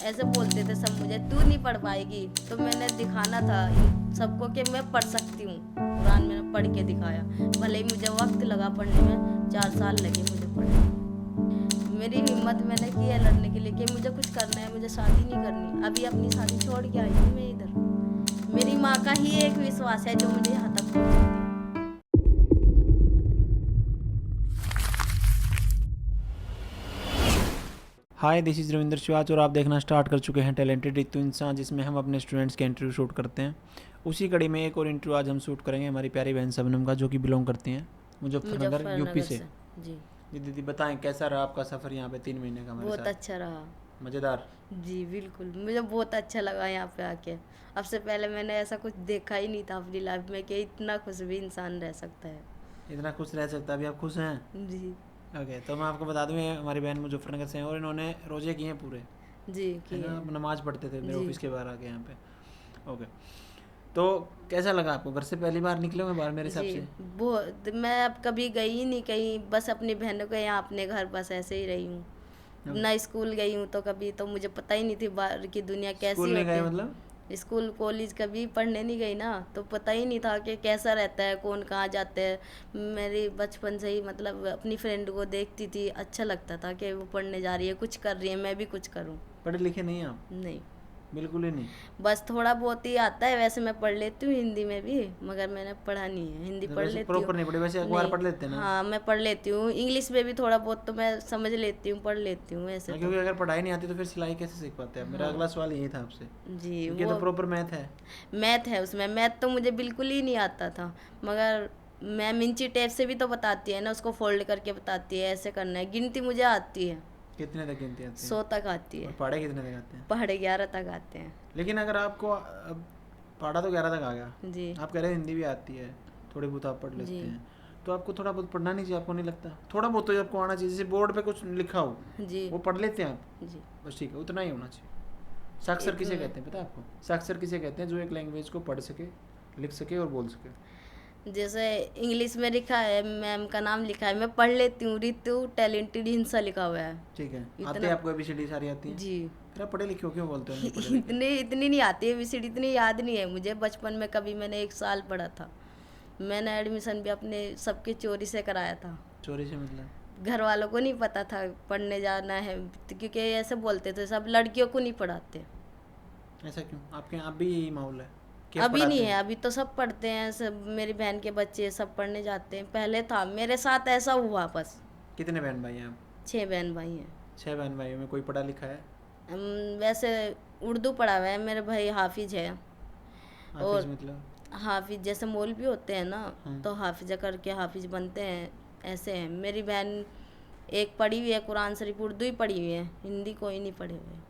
ऐसे बोलते थे सब मुझे, तू नहीं पढ़ पाएगी, तो मैंने दिखाना था इन सबको कि मैं पढ़ सकती हूँ। कुरान मैंने पढ़ के दिखाया, भले ही मुझे वक्त लगा पढ़ने में, 4 साल लगे मुझे पढ़ने। मेरी हिम्मत मैंने की है लड़ने के लिए कि मुझे कुछ करना है, मुझे शादी नहीं करनी। अभी अपनी शादी छोड़ के आई हूँ मैं इधर। मेरी माँ का ही एक विश्वास है जो मुझे यहाँ तक पहुँचाती है। हाय, दिस इज़ रविंद्र शिवाच और आप देखना स्टार्ट कर चुके हैं टैलेंटेड रितु इंसान, जिसमें हम अपने स्टूडेंट्स के इंटरव्यू शूट करते हैं। उसी कड़ी में एक और इंटरव्यू आज हम शूट करेंगे हमारी प्यारी बहन शबनम का, जो कि बिलोंग करती हैं मुजफ्फरनगर यूपी से। जी जी दीदी, बताएं कैसा रहा आपका सफ़र यहाँ पे 3 महीने का हमारे बहुत साथ? अच्छा रहा। मज़ेदार। जी बिल्कुल, मुझे बहुत अच्छा लगा यहाँ पे आके। अब से पहले मैंने ऐसा कुछ देखा ही नहीं था अपनी लाइफ में कि इतना खुश भी इंसान रह सकता है। इतना खुश रह सकता है, अभी आप खुश हैं? जी ओके, तो मैं आपको बता दूँ, ये हमारी बहन मुजफ्फरनगर से हैं और इन्होंने रोजे किए हैं पूरे, जी है किए ना? आप हैं। नमाज़ पढ़ते थे मेरे जी ऑफिस के बाहर आके यहाँ पे। ओके, तो कैसा लगा आपको? घर से पहली बार निकले हुए बाहर मेरे हिसाब जी से? बहुत, मैं अब कभी गई ही नहीं कहीं, बस अपनी बहनों के यहाँ अपने घर बस ऐसे ही रही हूँ। ना स्कूल गई हूँ तो कभी, तो मुझे पता ही नहीं थी बाहर की दुनिया स्कूल कैसी नहीं होती गए है। मतलब? स्कूल कॉलेज कभी पढ़ने नहीं गई ना, तो पता ही नहीं था कि कैसा रहता है, कौन कहाँ जाते हैं। मेरी बचपन से ही मतलब अपनी फ्रेंड को देखती थी, अच्छा लगता था कि वो पढ़ने जा रही है, कुछ कर रही है, मैं भी कुछ करूँ। पढ़े लिखे नहीं हैं आप? नहीं, बिल्कुल ही नहीं। बस थोड़ा बहुत ही आता है, वैसे मैं पढ़ लेती हूँ हिंदी में भी, मगर मैंने पढ़ा नहीं है। हिंदी तो पढ़ वैसे लेती हूँ। प्रॉपर नहीं पढ़े, वैसे अखबार नहीं, पढ़ लेते ना? हाँ मैं पढ़ लेती हूँ। इंग्लिश में भी थोड़ा बहुत तो मैं समझ लेती हूँ, पढ़ लेती हूँ ऐसे तो। क्योंकि अगर पढ़ाई नहीं आती तो फिर सिलाई कैसे सीख पाते हैं? मेरा हाँ अगला सवाल यही था आपसे, जी, क्योंकि वो तो प्रॉपर मैथ है। मैथ है उसमें। मैथ तो मुझे बिल्कुल ही नहीं आता था, मगर मैम इंची टेप से भी तो बताती है ना, उसको फोल्ड करके बताती है ऐसे करना है। गिनती मुझे आती है, कितने तक गिनती आती 100 है? तक आती और है। पढ़े कितने तक आते हैं? पहाड़े 11 तक आते हैं। लेकिन अगर आपको अब पढ़ा तो 11 तक आ गया, जी आप कह रहे हैं हिंदी भी आती है, थोड़ी बहुत आप पढ़ जी लेते हैं, तो आपको थोड़ा बहुत पढ़ना नहीं चाहिए? आपको नहीं लगता थोड़ा बहुत तो आपको आना चाहिए? जैसे बोर्ड पे कुछ लिखा हो जी वो पढ़ लेते हैं आप, जी। बस ठीक है, उतना ही होना चाहिए। साक्षर किसे इतने कहते हैं पता है आपको? साक्षर किसे कहते हैं? जो एक लैंग्वेज को पढ़ सके, लिख सके और बोल सके। जैसे इंग्लिश में लिखा है, मैम का नाम लिखा है, मैं पढ़ लेती हूँ, रितु टैलेंटेड हिंसा लिखा हुआ है। ठीक है, आते इतना हैं आपको ABCD सारी आती है? जी। फिर आप पढ़े लिखे हो, क्यों बोलते हो नहीं पढ़े लिखे? इतनी नहीं आती है एबीसीडी, इतनी याद नहीं है मुझे। बचपन में कभी मैंने 1 साल पढ़ा था। मैंने एडमिशन भी अपने सबकी चोरी से कराया था। चोरी से मतलब? घर वालों को नहीं पता था पढ़ने जाना है, क्योंकि ऐसे बोलते थे सब लड़कियों को नहीं पढ़ाते। ऐसा क्यों? आपके यहाँ अब भी यही माहौल है कि आप अभी नहीं पढ़ाते है, हैं? अभी तो सब पढ़ते हैं, सब मेरी बहन के बच्चे सब पढ़ने जाते हैं। पहले था, मेरे साथ ऐसा हुआ बस। कितने बहन भाई हैं आप? 6 बहन भाई हैं। 6 बहन भाइयों में कोई पढ़ा लिखा है? वैसे उर्दू पढ़ा हुआ है, मेरे भाई हाफिज है। हाफिज और मतलब? हाफिज जैसे मौलवी होते हैं ना, हाँ। तो हाफिजा करके हाफिज बनते हैं, ऐसे हैं। मेरी बहन एक पढ़ी हुई है कुरान शरीफ, उर्दू ही पढ़ी हुई है, हिंदी कोई नहीं पढ़े हुए।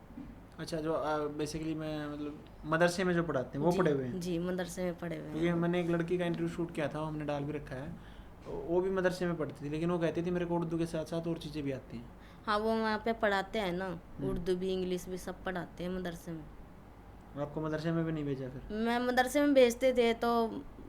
अच्छा, जो बेसिकली मैं मतलब मदरसे में जो पढ़ाते हैं वो जी पढ़े हुए हैं? जी, मदरसे में पढ़े हुए क्योंकि हैं। मैंने एक लड़की का इंटरव्यू शूट किया था, वो हमने डाल भी रखा है, वो भी मदरसे में पढ़ती थी, लेकिन वो कहती थी मेरे को उर्दू के साथ साथ और चीज़ें भी आती हैं। हाँ, वो वहाँ पे पढ़ाते हैं ना, उर्दू भी इंग्लिश भी सब पढ़ाते हैं मदरसे में। आपको मदरसे में भी नहीं भेजा फिर? मैं मदरसे में भेजते थे तो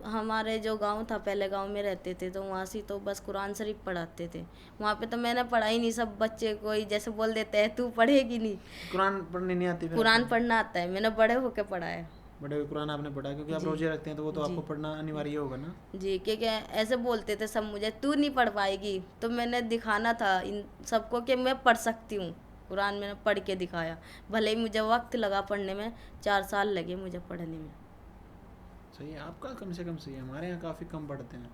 हमारे जो गांव था, पहले गांव में रहते थे, तो वहाँ से तो बस कुरान शरीफ पढ़ाते थे। वहाँ पे तो मैंने पढ़ा ही नहीं। सब बच्चे कोई जैसे बोल देते हैं तू पढ़ेगी नहीं। कुरान पढ़नी नहीं आती फिर कुरान आपको? पढ़ना आता है, मैंने बड़े होके पढ़ा है। बड़े हुए कुरान आपने पढ़ा, क्योंकि आप जी रोजे रखते हैं तो वो तो जी आपको पढ़ना अनिवार्य होगा ना? जी, क्योंकि ऐसे बोलते थे सब मुझे, तू नहीं पढ़ पाएगी, तो मैंने दिखाना था इन सबको कि मैं पढ़ सकती हूँ। कुरान मैंने पढ़ के दिखाया, भले ही मुझे वक्त लगा पढ़ने में, 4 साल लगे मुझे पढ़ने में। सही है, आपका कम से कम सही है। हमारे यहाँ काफ़ी कम पढ़ते हैं,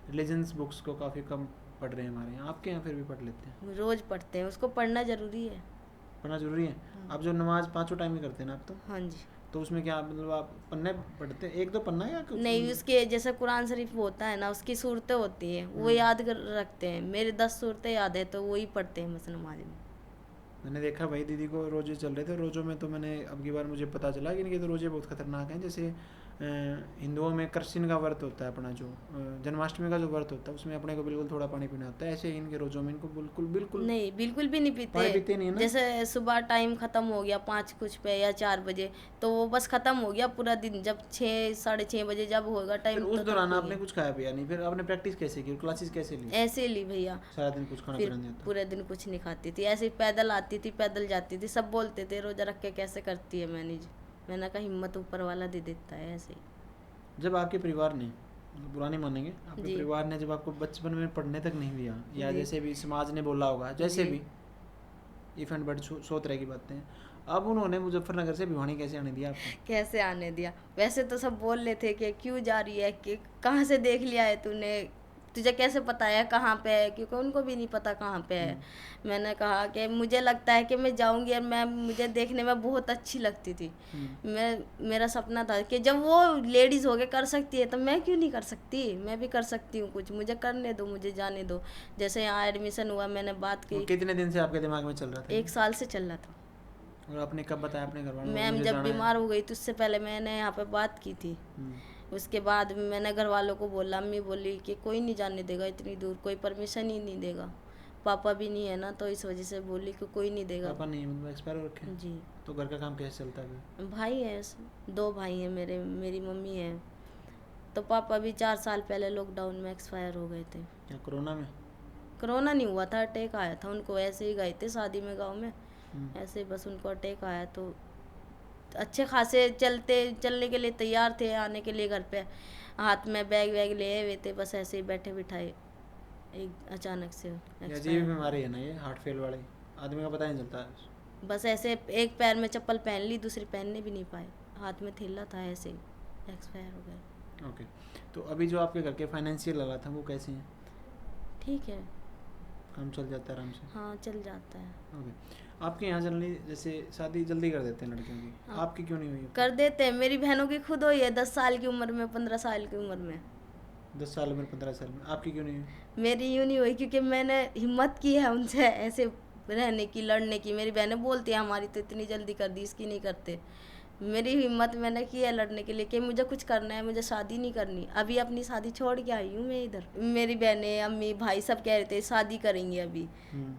रिलीजन्स बुक्स को काफ़ी कम पढ़ रहे हैं हमारे यहाँ। आपके यहाँ फिर भी पढ़ लेते हैं? रोज़ पढ़ते हैं, उसको पढ़ना ज़रूरी है। पढ़ना ज़रूरी है। आप जो नमाज पाँचों टाइम में करते हैं ना आप, हाँ जी। तो उसमें क्या मतलब आप पन्ने पढ़ते हैं? एक दो पन्ना या कुछ? नहीं, उसके जैसे कुरान शरीफ होता है ना, उसकी सूरतें होती हैं, वो याद रखते हैं। मेरी 10 सूरतें याद है, तो वही पढ़ते हैं बस नमाज में। मैंने देखा भाई, दीदी को रोजे चल रहे थे, रोज़ों में तो मैंने अब की बार मुझे पता चला कि इनके तो रोजे बहुत खतरनाक हैं। जैसे हिंदुओं में कृष्ण का व्रत होता है अपना, जो जन्माष्टमी का जो व्रत होता है, उसमें अपने को बिल्कुल थोड़ा पानी पीना होता है। ऐसे ही इनके रोज़ों में इनको बिल्कुल बिल्कुल नहीं, बिल्कुल भी नहीं पानी पीते नहीं है पीते। ना? जैसे सुबह टाइम ख़त्म हो गया 5 कुछ पे या 4 बजे, तो वो बस ख़त्म हो गया पूरा दिन। जब 6 साढ़े 6 बजे जब होगा फिर टाइम, उस तो दौरान तब आपने पिएंगे। कुछ खाया पिया नहीं? फिर आपने प्रैक्टिस कैसे की, क्लासेस कैसे ली? ऐसे ही ली भैया। सारा दिन कुछ खाना फिर पीना नहीं होता? पूरे दिन कुछ नहीं खाती थी, ऐसे ही पैदल आती जाती थी, पैदल जाती थी, सब बोलते थे रोज़ा रख के कैसे करती है मैनेज। मैंने कहा हिम्मत ऊपर वाला दे देता है ऐसे ही। जब आपके परिवार ने, मतलब बुरा नहीं मानेंगे, आपके जी। परिवार ने जब आपको बचपन में पढ़ने तक नहीं दिया, या जी। जैसे भी समाज ने बोला होगा, जैसे जी। भी इफ एंड बट 100 तरह की बातें हैं, अब उन्होंने मुजफ्फरनगर से भिवानी कैसे आने दिया आपको? कैसे आने दिया? वैसे तो सब बोल रहे थे कि क्यों जा रही है, कि कहाँ से देख लिया है तूने, तुझे कैसे पता है कहाँ पे है, क्योंकि उनको भी नहीं पता कहाँ पे है। मैंने कहा कि मुझे लगता है कि मैं जाऊंगी, और मैं मुझे देखने में बहुत अच्छी लगती थी। मेरा सपना था कि जब वो लेडीज़ होके कर सकती है तो मैं क्यों नहीं कर सकती, मैं भी कर सकती हूँ कुछ, मुझे करने दो, मुझे जाने दो। जैसे यहाँ एडमिशन हुआ, मैंने बात वो की, कितने दिन से आपके दिमाग में चल रहा था? 1 साल से चल रहा था। और आपने कब बताया अपने घर वालों को मैम मुझे जब जाना है? बीमार हो गई तो उससे पहले मैंने यहाँ पे बात की थी। उसके बाद मैंने घर वालों को बोला, अम्मी बोली कि कोई नहीं जाने देगा इतनी दूर, कोई परमिशन ही नहीं देगा। पापा भी नहीं है ना, तो इस वजह से बोली कि कोई नहीं देगा। पापा नहीं, मतलब एक्सपायर हो रखे हैं? जी। तो घर का काम कैसे चलता है फिर? भाई है, 2 भाई हैं मेरे, मेरी मम्मी है। तो पापा भी 4 साल पहले लॉकडाउन में एक्सपायर हो गए थे। क्या कोरोना में? कोरोना नहीं हुआ था, अटैक आया था उनको, ऐसे ही गए थे शादी में गाँव में, ऐसे ही बस उनको अटैक आया। तो अच्छे खासे चलने के लिए तैयार थे, आने के लिए घर पे, हाथ में बैग वैग लिए हुए थे, बस ऐसे ही बैठे बिठाए एक अचानक से ये अजीब बीमारी है ना ये, हार्ट फेल वाली, आदमी का पता नहीं चलता है। बस ऐसे एक पैर में चप्पल पहन ली, दूसरी पहनने भी नहीं पाए, हाथ में थैला था, ऐसे ही एक्सपायर हो गए। ओके, तो अभी जो आपके घर के फाइनेंशियल हालात हैं वो कैसे हैं? ठीक है, काम चल जाता है आराम से? हाँ चल जाता है। ओके, आपके यहाँ जनरली जैसे शादी जल्दी कर देते हैं लड़कियों की, हाँ। आपकी क्यों नहीं हुई? कर देते हैं, मेरी बहनों की खुद हुई है 10 साल की उम्र में, 15 साल की उम्र में। 10 साल में, 15 साल में, आपकी क्यों नहीं हुई? मेरी यूँ नहीं हुई क्योंकि मैंने हिम्मत की है उनसे ऐसे रहने की, लड़ने की। मेरी बहनें बोलती हैं हमारी तो इतनी जल्दी कर दी, इसकी नहीं करते। मेरी हिम्मत मैंने की है लड़ने के लिए कि मुझे कुछ करना है, मुझे शादी नहीं करनी। अभी अपनी शादी छोड़ के आई हूँ मैं इधर। मेरी बहनें, अम्मी, भाई सब कह रहे थे शादी करेंगे अभी,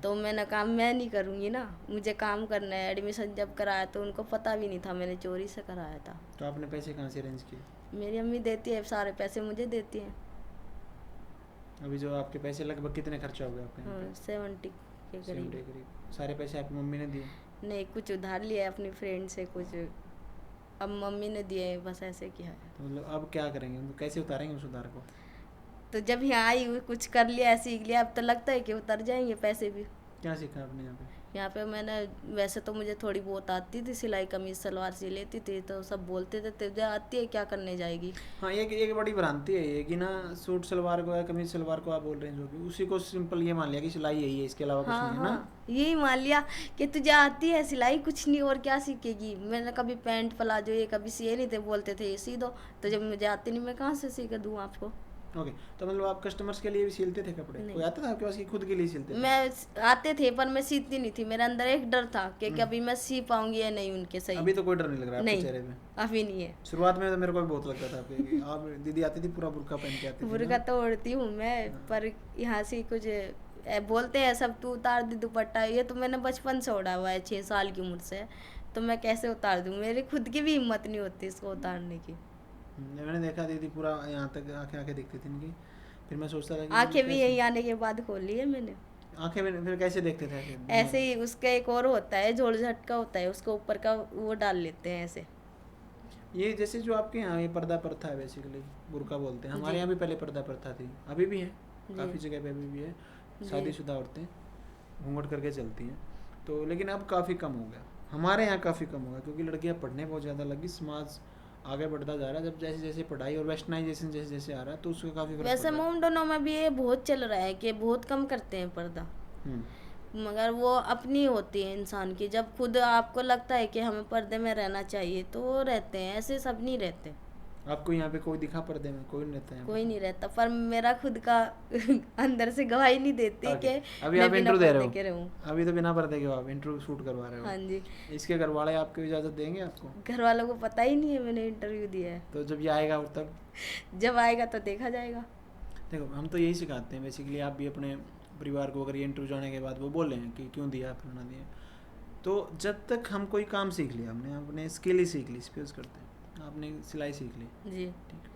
तो मैंने कहा मैं नहीं करूँगी ना, मुझे काम करना है। एडमिशन जब कराया तो उनको पता भी नहीं था, मैंने चोरी से कराया था। तो आपने पैसे कहाँ से अरेंज किए? मेरी अम्मी देती है, सारे पैसे मुझे देती हैं। अभी जो आपके पैसे लगभग कितने खर्चा हो गया आपके यहाँ पे? 70 के 70 करीब। के करीब। सारे पैसे आपकी मम्मी ने दिए? नहीं, कुछ उधार लिया है अपनी फ्रेंड से, कुछ अब मम्मी ने दिए हैं, बस ऐसे किया है। तो मतलब अब क्या करेंगे, तो कैसे उतारेंगे उस उधार को? तो जब यहाँ आई हुई कुछ कर लिया, सीख लिया, अब तो लगता है कि उतर जाएंगे पैसे भी। क्या सीखा आपने यहाँ पे? यहाँ पे मैंने, वैसे तो मुझे थोड़ी बहुत आती थी सिलाई, कमीज सलवार सी लेती थी, तो सब बोलते थे तुझे आती है, क्या करने जाएगी। हाँ, एक बड़ी भ्रांति है ये कि ना, सूट सलवार को या कमीज सलवार को आप बोल रहे हैं जो भी, उसी को सिंपल ये मान लिया कि सिलाई यही है, इसके अलावा कुछ हाँ नहीं है ना। हाँ, यही मान लिया कि तुझे आती है सिलाई, कुछ नहीं, और क्या सीखेगी। मैंने कभी पैंट प्लाजो ये कभी सिए नहीं थे, बोलते थे ये सी दो, तो जब मुझे आती नहीं, मैं कहाँ से सी कर दूँ आपको। ओके, तो मतलब आप कस्टमर्स के लिए भी सिलते थे कपड़े? नहीं। कोई आता था आपके पास कि खुद के लिए सिलते थे? मैं आते थे पर मैं सीती नहीं थी, मेरे अंदर एक डर था कि कभी मैं सी पाऊंगी या नहीं उनके सही। अभी तो कोई डर नहीं लग रहा आपके नहीं, चेहरे पे? अभी नहीं है। शुरुआत में तो मेरे को भी बहुत लगता था आपके कि आप दीदी आती थी पूरा बुर्का पहन के आती थी बुर्का तो ओढ़ती हूँ मैं, पर यहाँ से कुछ बोलते हैं सब तू उतार दी दुपट्टा, ये तो मैंने बचपन से ओढ़ा हुआ है 6 साल की उम्र से, तो मैं कैसे उतार दूँ, मेरी खुद की भी हिम्मत नहीं होती इसको उतारने की। मैंने देखा दीदी पूरा यहाँ तक आंखें दिखती थी इनकी, फिर मैं सोचता था कि आंखें भी यही आने के बाद खोल ली है मैंने। आंखें में फिर कैसे देखते थे ऐसे ही उसका एक और होता है, झोल झटका होता है, उसके ऊपर का वो डाल लेते हैं ऐसे। ये जैसे जो आपके यहाँ ये पर्दा प्रथा है, बेसिकली बुर्का बोलते हैं, हमारे यहाँ भी पहले पर्दा प्रथा थी, अभी भी है, काफ़ी जगह पे अभी भी है। शादीशुदा औरतें घूंघट करके चलती हैं, तो लेकिन अब काफ़ी कम हो गया, हमारे यहाँ काफ़ी कम हो गया, क्योंकि लड़कियाँ पढ़ने बहुत ज़्यादा लगी, समाज आगे बढ़ता जा रहा है, जब जैसे जैसे पढ़ाई और वेस्टर्नाइजेशन जैसे जैसे आ रहा है, तो उसका काफ़ी फर्क वैसे पड़ रहा है। मोमडनों में भी ये बहुत चल रहा है कि बहुत कम करते हैं पर्दा, मगर वो अपनी होती है इंसान की। जब खुद आपको लगता है कि हमें पर्दे में रहना चाहिए तो वो रहते हैं, ऐसे सब नहीं रहते। आपको यहाँ पे कोई दिखा पर्दे में? कोई नहीं रहता है? कोई नहीं रहता, पर मेरा खुद का अंदर से गवाही नहीं देती कि अभी मैं आप बिना इंटरव्यू दे पर्दे के रहे रहूं। हो, अभी तो बिना पर्दे के हो आप इंटरव्यू शूट करवा रहे हो। हाँ जी। इसके घर वाले आपको इजाज़त देंगे आपको? घर वालों को पता ही नहीं है मैंने इंटरव्यू दिया है। तो जब ये आएगा तब? जब आएगा तो देखा जाएगा। देखो, हम तो यही सिखाते हैं बेसिकली, आप भी अपने परिवार को अगर ये इंटरव्यू जाने के बाद वो बोले हैं कि क्यों दिया, फलाना दिया, तो जब तक हम कोई काम सीख लिया, हमने अपने स्किल ही सीख ली, स्किल्स करते हैं, आपने सिलाई सीख ली, जी। ठीक है,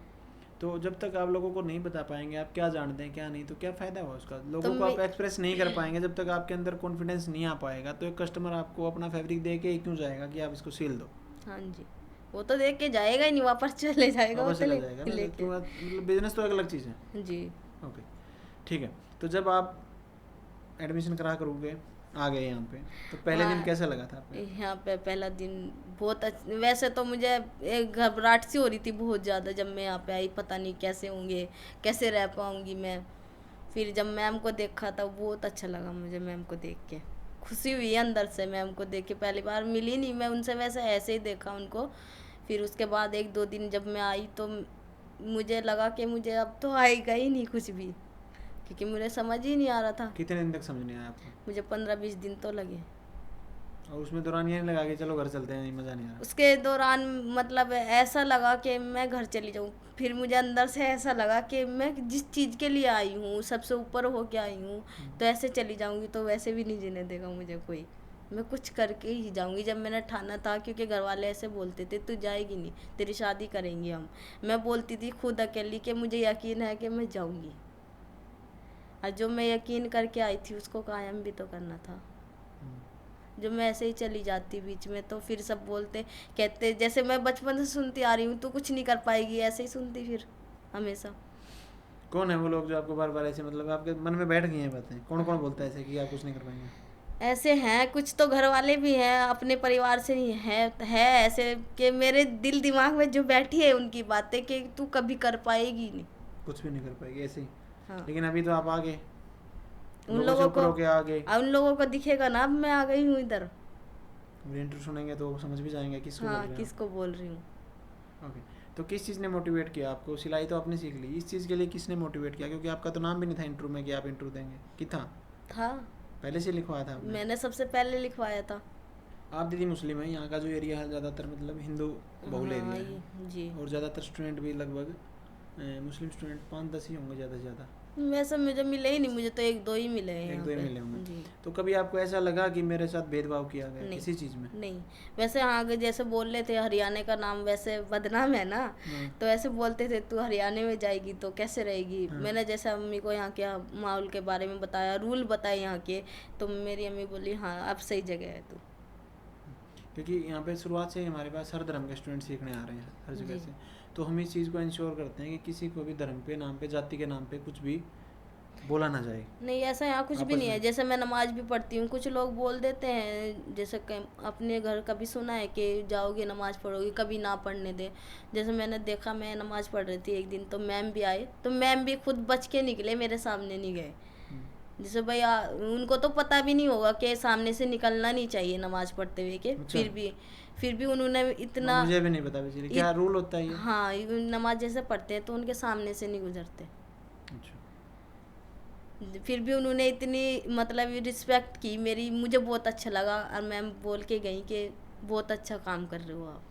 तो जब तक आप लोगों को नहीं बता पाएंगे आप क्या जानते हैं क्या नहीं, तो क्या फ़ायदा हुआ उसका। लोगों तो को आप मैं एक्सप्रेस नहीं कर पाएंगे, जब तक आपके अंदर कॉन्फिडेंस नहीं आ पाएगा तो एक कस्टमर आपको अपना फैब्रिक दे के ही क्यों जाएगा कि आप इसको सील दो। हाँ जी, वो तो देख के जाएगा ही नहीं, वापस चले जाएगा वो वापस तो चला जाएगा ना, लेके। तो मतलब बिजनेस तो एक अलग चीज़ है। जी। ओके, ठीक है। तो जब आप एडमिशन करा करोगे आ गए यहाँ पे, तो पहले दिन हाँ, कैसा लगा था आपको? यहाँ पे पहला दिन बहुत वैसे तो मुझे एक घबराहट सी हो रही थी बहुत ज़्यादा जब मैं यहाँ पे आई, पता नहीं कैसे होंगे, कैसे रह पाऊँगी मैं। फिर जब मैम को देखा था बहुत अच्छा लगा मुझे, मैम को देख के खुशी हुई अंदर से। मैम को देख के पहली बार मिली नहीं मैं उनसे, वैसे ऐसे ही देखा उनको। फिर उसके बाद 1-2 दिन जब मैं आई तो मुझे लगा कि मुझे अब तो आएगा ही नहीं कुछ भी, क्योंकि मुझे समझ ही नहीं आ रहा था। कितने दिन तक समझ नहीं आया आपको? मुझे 15-20 दिन तो लगे। और उसमें दौरान ये नहीं लगा कि चलो घर चलते हैं, मज़ा नहीं आ रहा? उसके दौरान मतलब ऐसा लगा कि मैं घर चली जाऊँ। फिर मुझे अंदर से ऐसा लगा कि मैं जिस चीज़ के लिए आई हूँ, सबसे ऊपर हो के आई हूँ, तो ऐसे चली जाऊँगी तो वैसे भी नहीं जीने देगा मुझे कोई। मैं कुछ करके ही जाऊँगी। जब मैंने ठाना था, क्योंकि घर वाले ऐसे बोलते थे तू जाएगी नहीं, तेरी शादी करेंगे हम। मैं बोलती थी खुद अकेली कि मुझे यकीन है कि मैं जाऊँगी, और जो मैं यकीन करके आई थी उसको कायम भी तो करना था। जो मैं ऐसे ही चली जाती बीच में तो फिर सब बोलते कहते, जैसे मैं बचपन से सुनती आ रही हूँ तू कुछ नहीं कर पाएगी, ऐसे ही सुनती फिर हमेशा। कौन है वो लोग जो आपको बार बार ऐसे मतलब आपके मन में बैठ गई हैं बातें? कौन कौन बोलता है ऐसे कि आप कुछ नहीं कर पाएंगे? ऐसे हैं कुछ तो घर वाले भी हैं, अपने परिवार से ही है ऐसे कि मेरे दिल दिमाग में जो बैठी है उनकी बातें कि तू कभी कर पाएगी नहीं। कुछ भी नहीं कर पाएगी ऐसे ही। हाँ, लेकिन अभी तो आप आ गए, उन लोगों से लोगों ऊपर को होके आ गए। उन लोगों को दिखेगा ना अब मैं आ गई हूँ इधर। इंटरव्यू सुनेंगे तो वो समझ भी जाएंगे किसको बोल हाँ, रहे हैं किसको बोल रही हूँ। आप। ओके, तो किस चीज़ ने मोटिवेट किया आपको? सिलाई तो आपने सीख ली, इस चीज़ के लिए किसने मोटिवेट किया? क्योंकि आपका तो नाम भी नहीं था इंटरव्यू में कि आप इंटरव्यू देंगे, कि था? था, पहले से लिखवाया था आपने? मैंने सबसे पहले लिखवाया था। आप दीदी मुस्लिम हैं, यहाँ का जो एरिया है ज़्यादातर मतलब हिंदू बहुल हाँ, एरिया है, जी। और ज़्यादातर स्टूडेंट भी लगभग मुस्लिम स्टूडेंट 5-10 ही होंगे ज़्यादा से ज़्यादा। वैसे मुझे मिले ही नहीं, मुझे तो 1-2 ही मिले हैं एक यहाँ दो ही पे। मिले होंगे। जी। तो कभी आपको ऐसा लगा कि मेरे साथ भेदभाव किया गया नहीं। किसी चीज़ में? नहीं, वैसे हाँ अगर जैसे बोल रहे थे हरियाणा का नाम वैसे बदनाम है ना, हाँ। तो ऐसे बोलते थे तू हरियाणा में जाएगी तो कैसे रहेगी। हाँ। मैंने जैसे अम्मी को यहाँ के माहौल के बारे में बताया, रूल बताए यहाँ के, तो मेरी अम्मी बोली हाँ अब सही जगह है तू। क्योंकि यहाँ पे शुरुआत से ही हमारे पास हर धर्म के स्टूडेंट सीखने आ रहे हैं हर जगह जी। से, तो हम इस चीज़ को इंश्योर करते हैं कि किसी को भी धर्म के नाम पे, जाति के नाम पे कुछ भी बोला ना जाए। नहीं ऐसा यहाँ कुछ भी आपस नहीं है। में। जैसे मैं नमाज भी पढ़ती हूँ, कुछ लोग बोल देते हैं जैसे अपने घर कभी सुना है कि जाओगे नमाज पढ़ोगे, कभी ना पढ़ने दे। जैसे मैंने देखा मैं नमाज पढ़ रही थी एक दिन, तो मैम भी आए, तो मैम भी खुद बच के निकले, मेरे सामने नहीं गए। जैसे भाई उनको तो पता भी नहीं होगा कि सामने से निकलना नहीं चाहिए नमाज पढ़ते हुए के, अच्छा। फिर भी उन्होंने और इतना मुझे भी नहीं पता बेसिकली क्या रूल होता है ये। हाँ नमाज जैसे पढ़ते हैं तो उनके सामने से नहीं गुजरते। अच्छा, फिर भी उन्होंने इतनी मतलब रिस्पेक्ट की मेरी, मुझे बहुत अच्छा लगा। और मैम बोल के गई कि बहुत अच्छा काम कर रहे हो आप।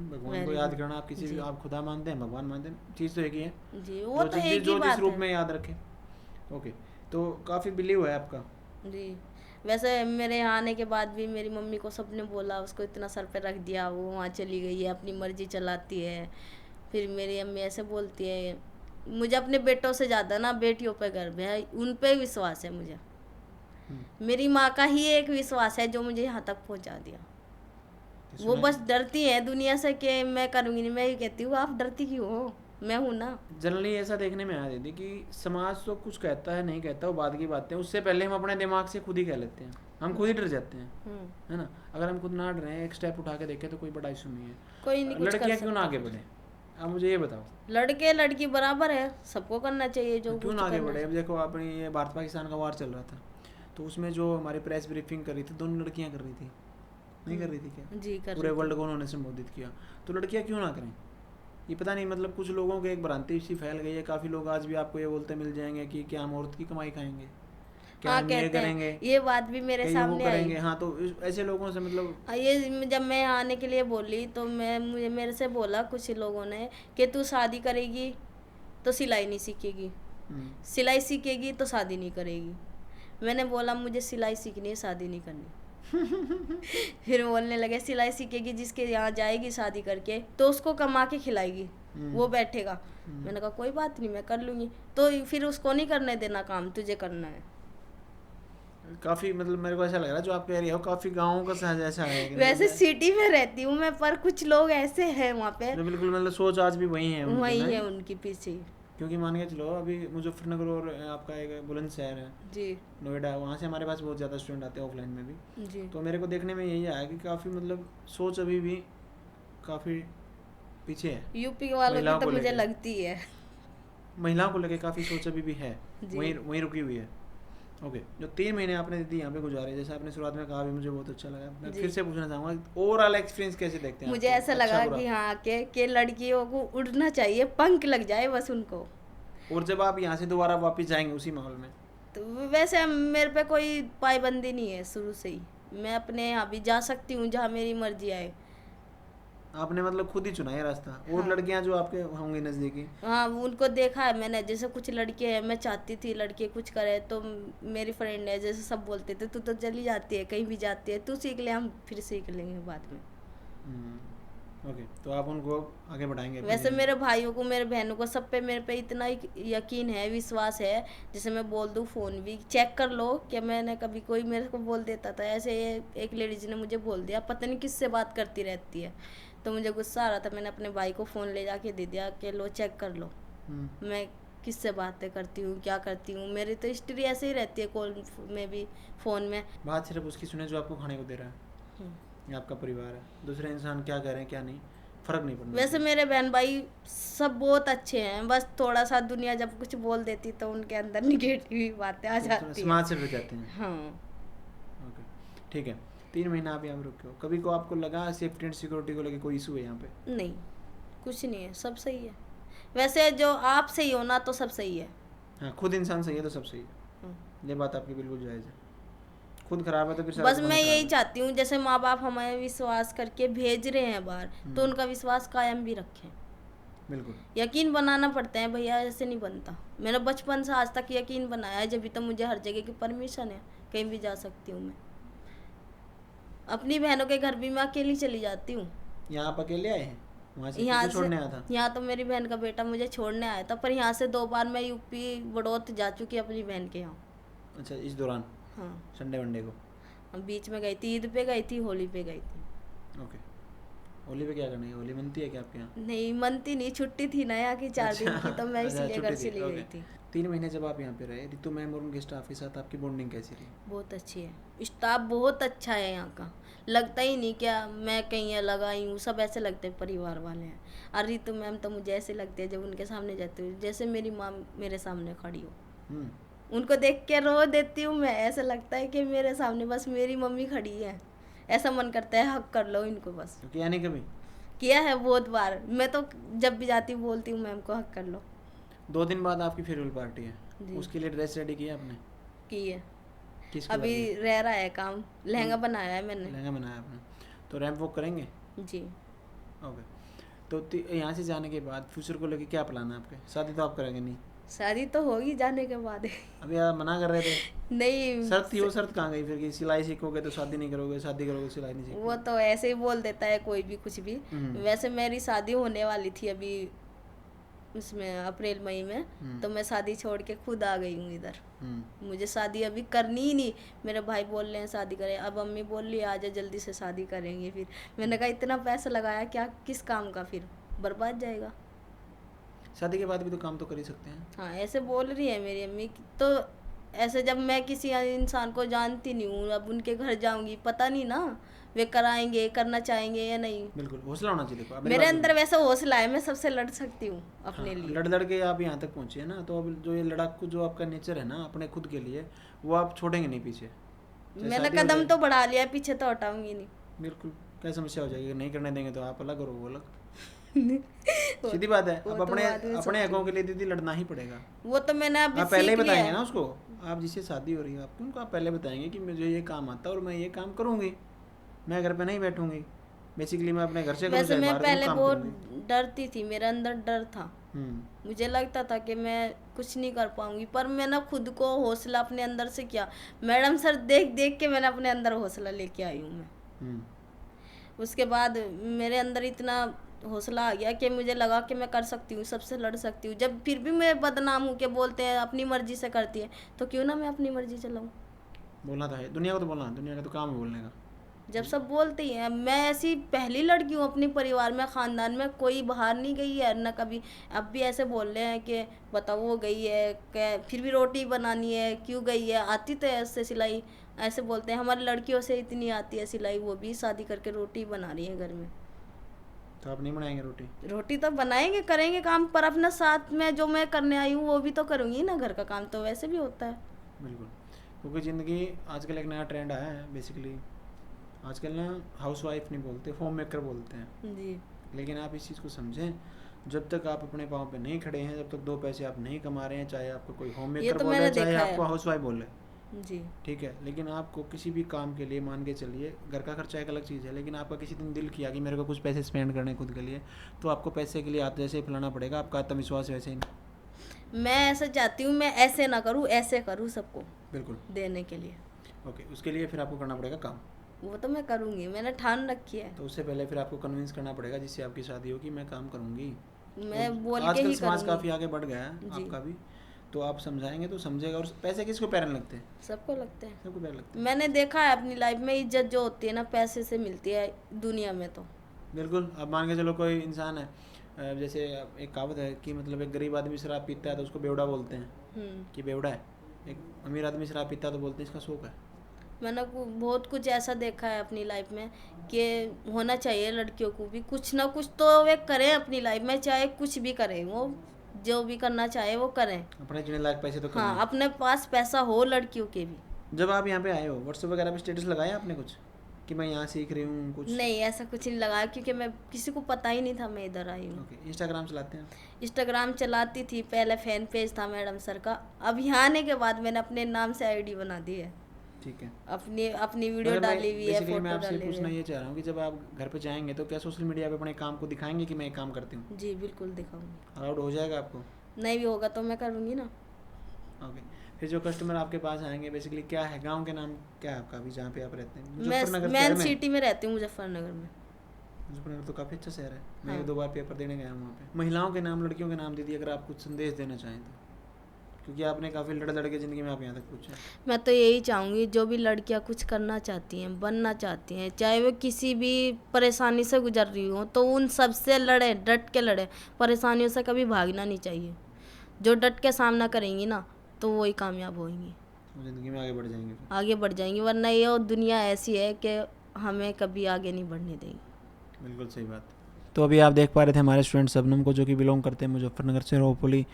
भगवान को Very याद good। करना, आप किसी भी जी। आप खुदा मानते हैं, भगवान मानते हैं, चीज़ तो एक ही है। जी, वो तो एक ही जो जिस बात रूप है। में याद रखे। ओके, तो काफ़ी बिलीव है आपका। जी, वैसे मेरे यहाँ आने के बाद भी मेरी मम्मी को सबने बोला उसको इतना सर पे रख दिया, वो वहाँ चली गई है, अपनी मर्जी चलाती है। फिर मेरी अम्मी ऐसे बोलती है, मुझे अपने बेटों से ज़्यादा ना बेटियों पे गर्व है, उन पे विश्वास है मुझे। मेरी माँ का ही एक विश्वास है जो मुझे यहाँ तक पहुँचा दिया। वो बस डरती है दुनिया से कि मैं करूँगी नहीं। मैं ये कहती हूँ आप डरती क्यों हो, मैं हूँ ना। जनरली ऐसा देखने में आया दीदी कि समाज तो कुछ कहता है नहीं कहता वो बाद की बातें, उससे पहले हम अपने दिमाग से खुद ही कह लेते हैं, हम खुद ही डर जाते हैं, है ना। अगर हम खुद ना डरें, एक स्टेप उठा के देखें तो कोई बड़ा इशू नहीं है। कोई नहीं कुछ कर लड़कियां क्यों ना सकता। आगे बढ़े, आप मुझे ये बताओ, लड़के लड़की बराबर है, सबको करना चाहिए जो क्यों कुछ ना आगे करना बढ़े? अब देखो आपने ये भारत पाकिस्तान का वार चल रहा था, तो उसमें जो हमारी प्रेस ब्रीफिंग कर रही थी दोनों लड़कियां कर रही थी, नहीं कर रही थी क्या? जी कर पूरे रही थी। वर्ल्ड को उन्होंने संबोधित किया, तो लड़कियां क्यों ना करें? ये पता नहीं मतलब कुछ लोगों के एक भ्रांति सी फैल गई है, काफ़ी लोग आज भी आपको ये बोलते मिल जाएंगे कि क्या हम औरत की कमाई खाएंगे, क्या हाँ हम ये कहते करेंगे, हैं, ये बात भी मेरे क्या ये वो सामने आई। करेंगे। हाँ, तो ऐसे लोगों से मतलब ये जब मैं यहाँ आने के लिए बोली तो मुझे मेरे से बोला कुछ लोगों ने कि तू शादी करेगी तो सिलाई नहीं सीखेगी, सिलाई सीखेगी तो शादी नहीं करेगी। मैंने बोला मुझे सिलाई सीखनी है, शादी नहीं करनी। फिर बोलने लगे सिलाई सीखेगी जिसके यहाँ जाएगी शादी करके तो उसको कमा के खिलाएगी, वो बैठेगा। मैंने कहा कोई बात नहीं, मैं कर लूंगी। तो फिर उसको नहीं करने देना काम, तुझे करना है। काफी मतलब मेरे को ऐसा लग रहा है जो आप कह रही हो काफी गाँव का सहज ऐसा है कि वैसे मतलब सिटी में रहती हूँ मैं, पर कुछ लोग ऐसे हैं वहाँ पे, जो बिल्कुल मतलब सोच आज भी वही है उनकी वही ना। है उनकी पीछे। क्योंकि मान के चलो अभी मुजफ्फरनगर और आपका एक बुलंदशहर है, जी नोएडा, वहाँ से हमारे पास बहुत ज़्यादा स्टूडेंट आते हैं ऑफलाइन में भी। जी। तो मेरे को देखने में यही आया कि काफ़ी मतलब सोच अभी भी काफ़ी पीछे है। यूपी वालों महिलाओं की तो को मुझे लेके लगती है। महिलाओं को लेके काफ़ी सोच अभी भी है, जी। वहीं वहीं रुकी हुई है। ओके, जो 3 महीने आपने दीदी यहाँ पे गुजारे, जैसे आपने शुरुआत में कहा भी मुझे बहुत अच्छा लगा, मैं जी। फिर से पूछना चाहूँगा ओवरऑल एक्सपीरियंस कैसे देखते हैं मुझे आपको? ऐसा अच्छा लगा बुरा? कि हाँ के लड़कियों को उड़ना चाहिए, पंख लग जाए बस उनको। और जब आप यहाँ से दोबारा वापस जाएंगे उसी माहौल में, तो वैसे मेरे पे कोई पाबंदी नहीं है शुरू से ही, मैं अपने यहाँ भी जा सकती हूँ जहाँ मेरी मर्जी आए। आपने मतलब खुद ही चुना है रास्ता। और हाँ लड़कियां जो आपके होंगी नज़दीकी, हाँ, उनको देखा है मैंने, जैसे कुछ लड़के हैं, मैं चाहती थी लड़के कुछ करे, तो मेरी फ्रेंड है, जैसे सब बोलते थे तू तो चली जाती है कहीं भी जाती है, तू सीख ले, हम फिर सीख लेंगे बाद में। ओके, तो आप उनको आगे बढ़ाएंगे अपनी वैसे ज़िंदगी मेरे में। भाइयों को, मेरे बहनों को, सब पे मेरे पे इतना यकीन है, विश्वास है। जैसे मैं बोल दूँ, फ़ोन भी चेक कर लो, कि मैंने कभी, कोई मेरे को बोल देता था ऐसे, एक लेडीज ने मुझे बोल दिया पता नहीं किससे बात करती रहती है, तो मुझे गुस्सा आ रहा था, मैंने अपने भाई को फ़ोन ले जाके दे दिया कि लो चेक कर लो हम्म, मैं किससे बातें करती हूँ, क्या करती हूँ। मेरी तो हिस्ट्री ऐसे ही रहती है, कॉल में भी, फ़ोन में। बात सिर्फ उसकी सुने जो आपको खाने को दे रहा है, हम्म। या आपका परिवार है, दूसरे इंसान क्या कह रहे हैं क्या नहीं, फ़र्क नहीं पड़ना वैसे चाहिए। मेरे बहन भाई सब बहुत अच्छे हैं, बस थोड़ा सा दुनिया जब कुछ बोल देती तो उनके अंदर निगेटिव बातें आ तो जाती समाज हैं। से फिर जाते हैं। हाँ। ओके, ठीक है। 3 महीना आप यहाँ पे रुके हो, कभी को आपको लगा सेफ्टी एंड सिक्योरिटी को लेके कोई इशू है यहाँ पे? नहीं, कुछ नहीं है, सब सही है। वैसे जो आप सही हो ना तो सब सही है। हाँ, खुद इंसान सही है तो सब सही है, हम्म। ये बात आपकी बिल्कुल जायज़ है। खुद खराब है तो फिर सारा बस ज़माना मैं खराब यही है। चाहती हूँ, जैसे माँ बाप हमें विश्वास करके भेज रहे हैं बाहर, तो हम्म, उनका विश्वास कायम भी रखें। बिल्कुल। यकीन बनाना पड़ता है भैया, ऐसे नहीं बनता। मैंने बचपन से आज तक यकीन बनाया है, जब भी तो मुझे हर जगह की परमिशन है, कहीं भी जा सकती हूँ मैं। अपनी बहनों के घर भी मैं अकेली चली जाती हूँ। यहाँ आप अकेले आए हैं, वहाँ से यहाँ किसको से, छोड़ने आया था? यहाँ तो मेरी बहन का बेटा मुझे छोड़ने आया था, पर यहाँ से 2 बार मैं यूपी बड़ौत जा चुकी अपनी बहन के यहाँ। अच्छा, इस दौरान हाँ, संडे वनडे को? हम बीच में गई थी, ईद पे गई थी, होली पे गई थी। ओके, होली पे क्या करना है? होली मनती है क्या आपके यहाँ? नहीं मनती नहीं, छुट्टी थी ना यहाँ की 4 दिन की, तो मैं अच्छा, इसलिए छुट्टी घर थी, चली ओके। गई थी। 3 महीने जब आप यहाँ पे रहे, रितु मैम और उनके स्टाफ के साथ आपकी बॉन्डिंग कैसी रही? बहुत अच्छी है, स्टाफ बहुत अच्छा है यहाँ का, लगता ही नहीं क्या मैं कहीं अलग आई हूँ, सब ऐसे लगते हैं परिवार वाले हैं। और रितु मैम तो मुझे ऐसे लगते हैं जब उनके सामने जाती हूँ जैसे मेरी माँ मेरे सामने खड़ी हो। हम्म, उनको देख के रो देती हूँ मैं, ऐसा लगता है कि मेरे सामने बस मेरी मम्मी खड़ी है, ऐसा मन करता है हक कर लो इनको बस। तो किया नहीं कभी? किया है बहुत बार, मैं तो जब भी जाती हूँ बोलती हूँ मैम को हक कर लो। 2 दिन बाद आपकी फेयरवेल पार्टी है, जी। उसके लिए ड्रेस रेडी किया आपने? की है, किसके अभी लिए? रह रहा है काम, लहंगा बनाया है मैंने। लहंगा बनाया आपने, तो रैंप वॉक करेंगे? जी। ओके, तो यहाँ से जाने के बाद फ्यूचर को लेके क्या प्लान है आपके? शादी तो आप करेंगे नहीं? शादी तो होगी जाने के बाद। अभी आप मना कर रहे थे, नहीं, शर्त थी, वो शर्त कहाँ गई फिर कि सिलाई सीखोगे तो शादी नहीं करोगे, शादी करोगे सिलाई नहीं सीखोगे? वो तो ऐसे ही बोल देता है कोई भी कुछ भी। हम्म। वैसे मेरी शादी होने वाली थी अभी उसमें अप्रैल मई में, तो मैं शादी छोड़ के खुद आ गई हूँ इधर। मुझे शादी अभी करनी ही नहीं, मेरे भाई बोल रहे हैं शादी करें, अब अम्मी बोल रही है आजा जल्दी से शादी करेंगे। फिर मैंने कहा इतना पैसा लगाया क्या किस काम का, फिर बर्बाद जाएगा। शादी के बाद भी तो काम तो कर ही सकते हैं। हाँ, ऐसे बोल रही है मेरी अम्मी तो ऐसे जब मैं किसी इंसान को जानती नहीं हूँ, अब उनके घर जाऊंगी, पता नहीं ना वे कराएंगे, करना चाहेंगे या नहीं। बिल्कुल, हौसला होना चाहिए। देखो, अब मेरे अंदर वैसा हौसला है, मैं सबसे लड़ सकती हूँ अपने लिए। लड़ लड़ के आप यहाँ तक पहुँचे हैं ना, तो अब जो ये लड़ाकू जो आपका नेचर है ना अपने खुद के लिए, वो आप छोड़ेंगे नहीं पीछे। चाहे मैंने शादी हो कदम जाए। तो बढ़ा लिया, पीछे तो हटाऊंगी नहीं। बिल्कुल, क्या समस्या हो जाएगी? नहीं करने देंगे तो आप अलग करो, वो अलग। सीधी बात है। वो अब तो अपने बाद में अपने हकों के लिए दीदी लड़ना ही पड़ेगा। वो तो मैंने अभी आप पहले ही सीख लिया बताएंगे है। ना उसको, आप जिससे शादी हो रही है आपकी, उनको आप पहले बताएंगे कि मुझे ये काम आता है और मैं ये काम करूँगी, मैं घर पे नहीं बैठूंगी। बेसिकली मैं अपने घर से करूँ वैसे चाहे मैं बाहर पहले काम बहुत करूँगी। डरती थी, मेरे अंदर डर था, मुझे लगता था कि मैं कुछ नहीं कर पाऊंगी, पर मैंने खुद को हौसला अपने अंदर से किया। मैडम सर देख देख के मैंने अपने अंदर हौसला लेके आई हूँ मैं। उसके बाद मेरे अंदर इतना हौसला आ गया कि मुझे लगा कि मैं कर सकती हूँ, सबसे लड़ सकती हूँ। जब फिर भी मैं बदनाम हूँ कि बोलते हैं अपनी मर्जी से करती है, तो क्यों ना मैं अपनी मर्जी चलाऊँ। बोलना तो है, दुनिया को तो बोलना, दुनिया का तो काम है बोलने का। जब सब बोलते ही हैं, मैं ऐसी पहली लड़की हूँ अपने परिवार में, ख़ानदान में, कोई बाहर नहीं गई है ना कभी। अब भी ऐसे बोल रहे हैं कि बताओ वो गई है क्या, फिर भी रोटी बनानी है, क्यों गई है, आती तो है उससे सिलाई। ऐसे बोलते हैं हमारी लड़कियों से इतनी आती है सिलाई, वो भी शादी करके रोटी बना रही है घर में। तो आप नहीं बनाएंगे रोटी? रोटी तो बनाएंगे, करेंगे काम, पर अपना साथ में जो मैं करने आई हूँ वो भी तो करूँगी ना, घर का काम तो वैसे भी होता है। बिल्कुल, क्योंकि ज़िंदगी आजकल एक नया ट्रेंड आया है बेसिकली। आजकल ना हाउस वाइफ नहीं बोलते, होम मेकर बोलते हैं। जी लेकिन आप इस चीज़ को समझें, जब तक आप अपने पाँव पे नहीं खड़े हैं, जब तक दो पैसे आप नहीं कमा रहे हैं, चाहे आपको कोई होम ये मेकर तो बोले, मैंने चाहे देखा है। आपको हाउस वाइफ बोले, जी ठीक है, लेकिन आपको किसी भी काम के लिए मान के चलिए, घर का खर्चा एक अलग चीज़ है, लेकिन आपका किसी दिन दिल किया कि मेरे को कुछ पैसे स्पेंड करने खुद के लिए, तो आपको पैसे के लिए आप जैसे ही फैलाना पड़ेगा, आपका आत्मविश्वास वैसे ही नहीं। मैं ऐसा चाहती हूँ, मैं ऐसे ना करूँ, ऐसे करूँ सबको बिल्कुल। देने के लिए। ओके, उसके लिए फिर आपको करना पड़ेगा काम। वो तो मैं करूँगी, मैंने ठान रखी है। तो उससे पहले फिर आपको कन्विंस करना पड़ेगा जिससे आपकी शादी हो कि मैं काम करूँगी। मैं और बोल के आजकल ही समाज काफ़ी करूँगी। आगे बढ़ गया है, जी। आपका भी, तो आप समझाएंगे तो समझेगा। और पैसे किसको पैरन लगते हैं? सबको लगते हैं। सबको पैर लगते हैं। मैंने देखा है अपनी लाइफ में, इज्जत जो होती है ना पैसे से मिलती है दुनिया में तो। बिल्कुल। अब मान के चलो कोई इंसान है, जैसे एक कहावत है कि मतलब एक गरीब आदमी शराब पीता है तो उसको बेवड़ा बोलते हैं कि बेवड़ा है। एक अमीर आदमी शराब पीता है तो बोलते हैं इसका शौक है। मैंने बहुत कुछ ऐसा देखा है अपनी लाइफ में कि होना चाहिए लड़कियों को भी कुछ ना कुछ तो वे करें अपनी लाइफ में, चाहे कुछ भी करें, वो जो भी करना चाहे वो करें। अपने जीने लायक पैसे तो करने हाँ, हैं। अपने पास पैसा हो लड़कियों के भी। जब आप यहाँ पे आए हो, व्हाट्सएप वगैरह पे स्टेटस लगाया आपने कुछ कि मैं यहाँ सीख रही हूँ कुछ? नहीं, ऐसा कुछ नहीं लगाया क्योंकि मैं किसी को पता ही नहीं था मैं इधर आई हूँ। ओके। इंस्टाग्राम चलाते हैं? इंस्टाग्राम चलाती थी, पहले फैन पेज था मैडम सर का। अब यहाँ आने के बाद मैंने अपने नाम से आईडी बना दी है, ठीक है। अपनी वीडियो मतलब मैं डाली हुई है, बेसिकली मैं फोटो आपसे डाली हुई पूछना है। ये चाह रहा हूँ कि जब आप घर पे जाएंगे तो क्या सोशल मीडिया पे अपने काम को दिखाएंगे कि मैं ये काम करती हूँ? जी बिल्कुल दिखाऊंगी। अलाउड हो जाएगा आपको? नहीं भी होगा तो मैं करूँगी ना। ओके। फिर जो कस्टमर आपके पास आएंगे बेसिकली क्या है, गांव के नाम क्या है आपका अभी जहाँ पे आप रहते हैं? मैं मुजफ्फरनगर मेन शहर में? सिटी में रहती हूँ, मुजफ्फरनगर में। मुजफ्फरनगर तो काफ़ी अच्छा शहर है। मैं हाँ। 2 बार पेपर देने गया हूँ वहाँ पे। महिलाओं के नाम, लड़कियों के नाम दीदी, अगर आप कुछ संदेश देना चाहें तो, क्योंकि आपने काफ़ी लड़ के ज़िंदगी में आप यहाँ तक पहुँचे। मैं तो यही चाहूँगी जो भी लड़कियाँ कुछ करना चाहती हैं, बनना चाहती हैं, चाहे वो किसी भी परेशानी से गुजर रही हो, तो उन सब से लड़े, डट के लड़े। परेशानियों से कभी भागना नहीं चाहिए। जो डट के सामना करेंगी ना तो वही कामयाब होंगी, ज़िंदगी में आगे बढ़ जाएंगे फिर। आगे बढ़ जाएंगी। वरना ये दुनिया ऐसी है कि हमें कभी आगे नहीं बढ़ने देगी। बिल्कुल सही बात। तो अभी आप देख पा रहे थे हमारे स्टूडेंट शबनम को, जो कि बिलोंग करते हैं मुजफ्फरनगर से। होपफुली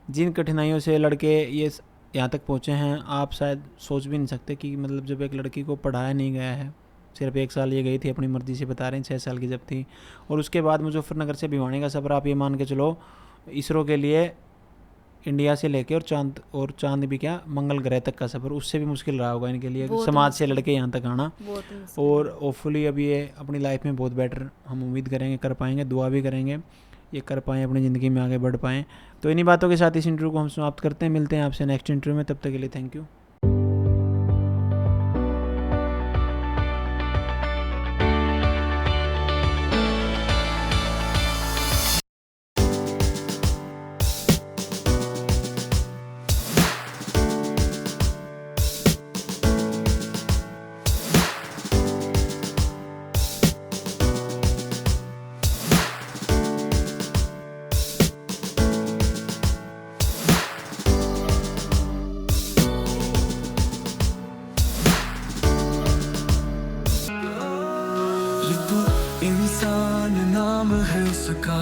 जिन कठिनाइयों से लड़के ये यहाँ तक पहुँचे हैं, आप शायद सोच भी नहीं सकते कि मतलब जब एक लड़की को पढ़ाया नहीं गया है, सिर्फ 1 साल ये गई थी अपनी मर्ज़ी से, बता रहे हैं 6 साल की जब थी, और उसके बाद मुजफ्फरनगर से भिवानी का सफ़र आप ये मान के चलो इसरो के लिए इंडिया से लेके और चांद भी क्या मंगल ग्रह तक का सफ़र उससे भी मुश्किल रहा होगा इनके लिए, बहुत समाज से लड़के यहाँ तक आना। बहुत मुश्किल। और होपफुली अब ये अपनी लाइफ में बहुत बेटर हम उम्मीद करेंगे कर पाएंगे, दुआ भी करेंगे ये कर पाएँ, अपनी ज़िंदगी में आगे बढ़ पाएँ। तो इन्हीं बातों के साथ इस इंटरव्यू को हम समाप्त करते हैं। मिलते हैं आपसे नेक्स्ट इंटरव्यू में, तब तक के लिए थैंक यू। ये तो इंसान नाम है उसका,